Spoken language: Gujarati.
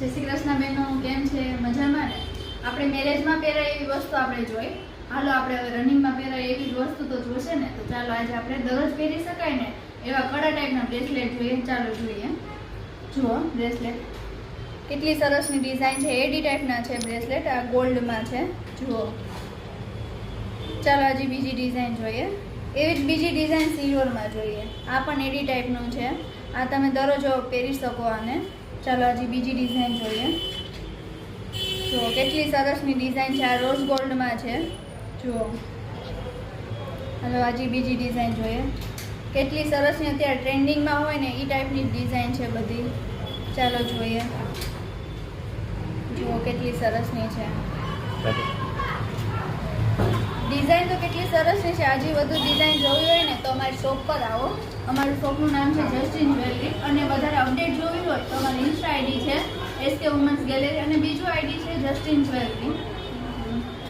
જય શ્રી કૃષ્ણ બહેનો, કેમ છે? મજામાં ને? આપણે મેરેજમાં પહેરાય એવી વસ્તુ આપણે જોઈ. હાલો આપણે હવે રનિંગમાં પહેરાય એવી જ વસ્તુ તો જોશે ને. તો ચાલો આજે આપણે દરરોજ પહેરી શકાય ને એવા કડા ટાઈપના બ્રેસલેટ જોઈએ. ચાલો જોઈએ. જુઓ બ્રેસલેટ કેટલી સરસની ડિઝાઇન છે. એડી ટાઈપના છે બ્રેસલેટ. આ ગોલ્ડમાં છે. જુઓ. ચાલો આજે બીજી ડિઝાઇન જોઈએ. એવી જ બીજી ડિઝાઇન સિલ્વરમાં જોઈએ. આ પણ એડી ટાઈપનું છે. આ તમે દરરોજ પહેરી શકો આને. ચાલો આજે બીજી ડિઝાઇન જોઈએ. જુઓ કેટલી સરસની ડિઝાઇન છે. આ રોઝ ગોલ્ડમાં છે. જુઓ. હાલો આજે બીજી ડિઝાઇન જોઈએ. કેટલી સરસની અત્યારે ટ્રેન્ડિંગમાં હોય ને એ ટાઈપની ડિઝાઇન છે બધી. ચાલો જોઈએ. જુઓ કેટલી સરસની છે ડિઝાઇન. તો કેટલી સરસની છે. આજે વધુ ડિઝાઇન જોવી હોય ને તો અમારી શોપ પર આવો. અમારું શોપનું નામ છે જસ્ટિન જ્વેલરી. અને વધારે અપડેટ જોવી હોય તો અમારી ઇન્સ્ટા આઈડી છે SK વુમન્સ ગેલેરી અને બીજું આઈડી છે જસ્ટિન જ્વેલરી.